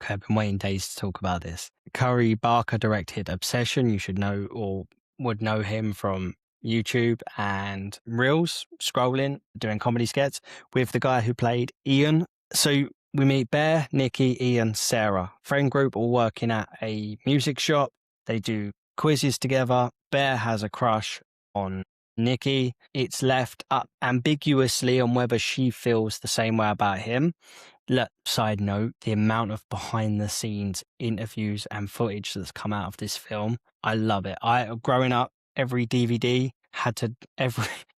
Okay, I've been waiting days to talk about this. Curry Barker directed Obsession. You should know or would know him from YouTube and Reels, scrolling, doing comedy skits with the guy who played Ian. So we meet Bear, Nikki, Ian, Sarah, friend group, all working at a music shop. They do quizzes together. Bear has a crush on Nikki. It's left up ambiguously on whether she feels the same way about him. Side note, the amount of behind the scenes interviews and footage that's come out of this film, I love it. Growing up, every DVD had to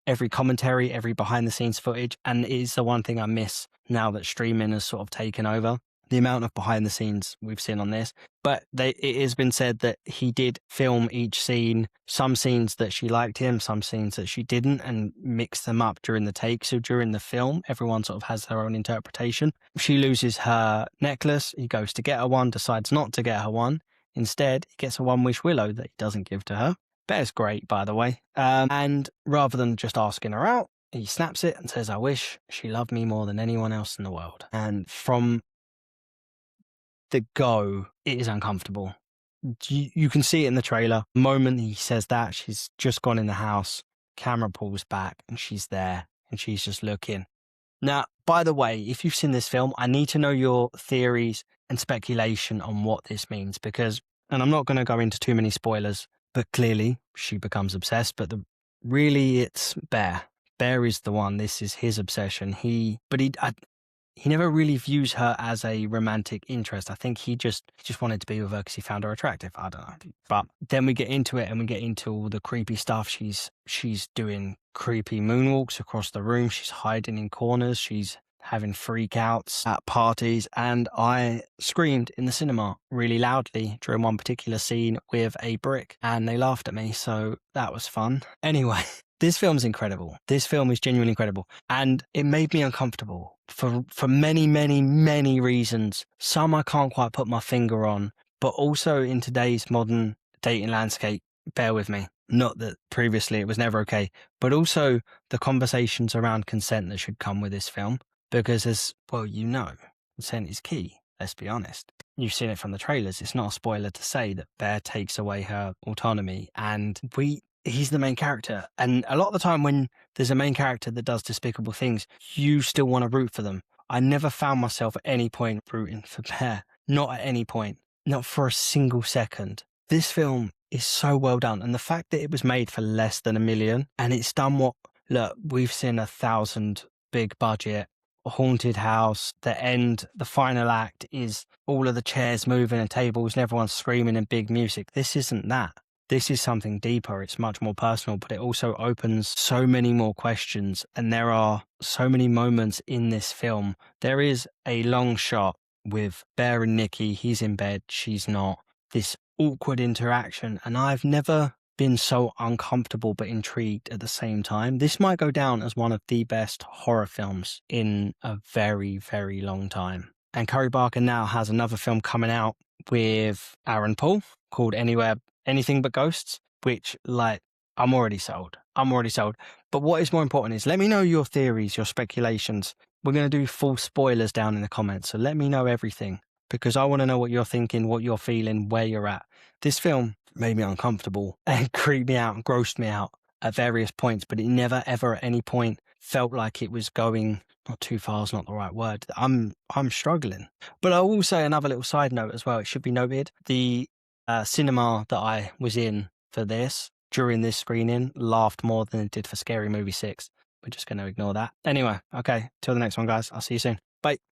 every commentary, every behind the scenes footage, and it is the one thing I miss now that streaming has sort of taken over. The amount of behind the scenes we've seen on this. But it has been said that he did film each scene, some scenes that she liked him, some scenes that she didn't, and mix them up during the take. So during the film, everyone sort of has their own interpretation. She loses her necklace. He goes to get her one, decides not to get her one. Instead, he gets a one wish willow that he doesn't give to her. Bear's great, by the way. And rather than just asking her out, he snaps it and says, "I wish she loved me more than anyone else in the world." And from the go, it is uncomfortable. You can see it in the trailer. The moment he says that, she's just gone in the house, camera pulls back and she's there and she's just looking. Now, by the way, if you've seen this film, I need to know your theories and speculation on what this means because, and I'm not going to go into too many spoilers, but clearly she becomes obsessed, but really it's Bear. Bear is the one. This is his obsession. He never really views her as a romantic interest. I think he just wanted to be with her because he found her attractive. I don't know. But then we get into it and we get into all the creepy stuff. She's doing creepy moonwalks across the room. She's hiding in corners. She's having freakouts at parties. And I screamed in the cinema really loudly during one particular scene with a brick and they laughed at me. So that was fun. Anyway. This film's incredible. This film is genuinely incredible. And it made me uncomfortable for many, many, many reasons. Some I can't quite put my finger on, but also in today's modern dating landscape, bear with me. Not that previously it was never okay, but also the conversations around consent that should come with this film. Because as well, consent is key. Let's be honest. You've seen it from the trailers. It's not a spoiler to say that Bear takes away her autonomy and he's the main character. And a lot of the time when there's a main character that does despicable things, you still want to root for them. I never found myself at any point rooting for Bear. Not at any point. Not for a single second. This film is so well done. And the fact that it was made for less than $1 million and it's done we've seen 1,000 big budget, haunted house, the final act is all of the chairs moving and tables and everyone's screaming and big music. This isn't that. This is something deeper. It's much more personal, but it also opens so many more questions. And there are so many moments in this film. There is a long shot with Bear and Nikki. He's in bed. She's not. This awkward interaction. And I've never been so uncomfortable but intrigued at the same time. This might go down as one of the best horror films in a very, very long time. And Curry Barker now has another film coming out with Aaron Paul called Anything But Ghosts, which I'm already sold. But what is more important is let me know your theories, your speculations. We're going to do full spoilers down in the comments. So let me know everything because I want to know what you're thinking, what you're feeling, where you're at. This film made me uncomfortable and creeped me out and grossed me out at various points, but it never ever at any point felt like it was going not too far is not the right word. I'm struggling. But I will say another little side note as well. It should be noted. The cinema that I was in for this during this screening laughed more than it did for Scary Movie 6. We're just going to ignore that. Anyway, okay, till the next one, guys. I'll see you soon. Bye.